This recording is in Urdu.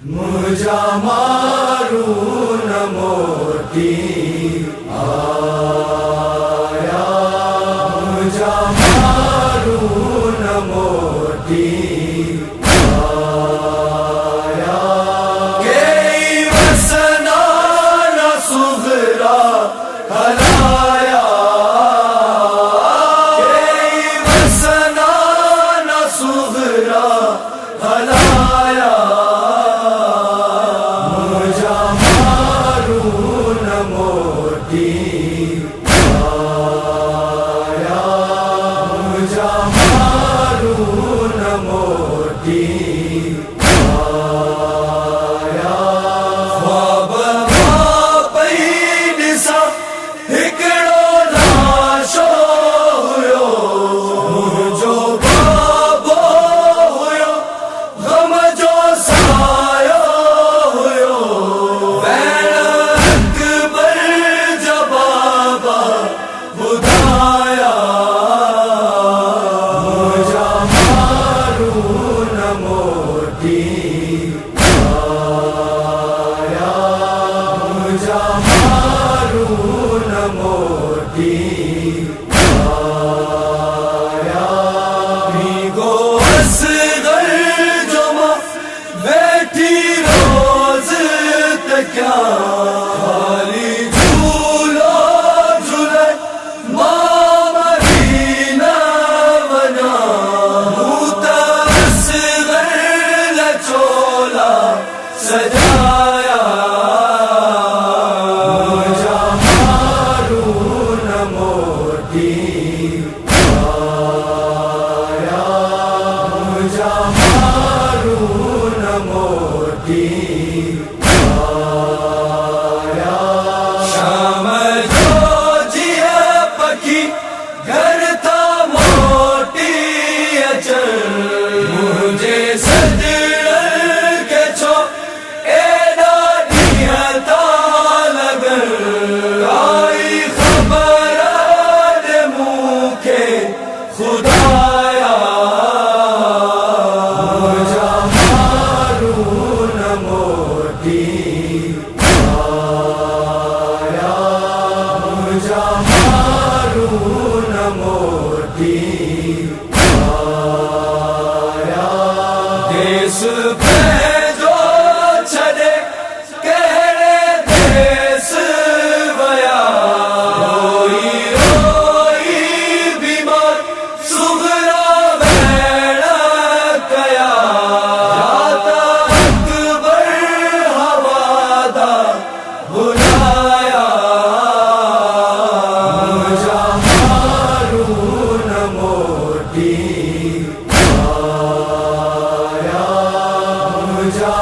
مجھا مارون موتی آیا، مجھا مارون موتی آیا، کہ وسنان صغرا ہلایا، کہ وسنان صغرا ہلایا، سجایا مجھا مارون موتی آیا، مجھا مارون موتی آیا، شام جو جیا پکی گھر تھا موٹی اچل، مجھے سج خدایا، مجھا مارون موتی آیا، مجھا مارون موتی آیا، دیس پہ جو چلے کہنے دیس ویا، روئی روئی بیمار صغرا بیڑا کیا، جاتا اکبر حوادہ بلایا، مجھا مارون موتی آیا، مجھا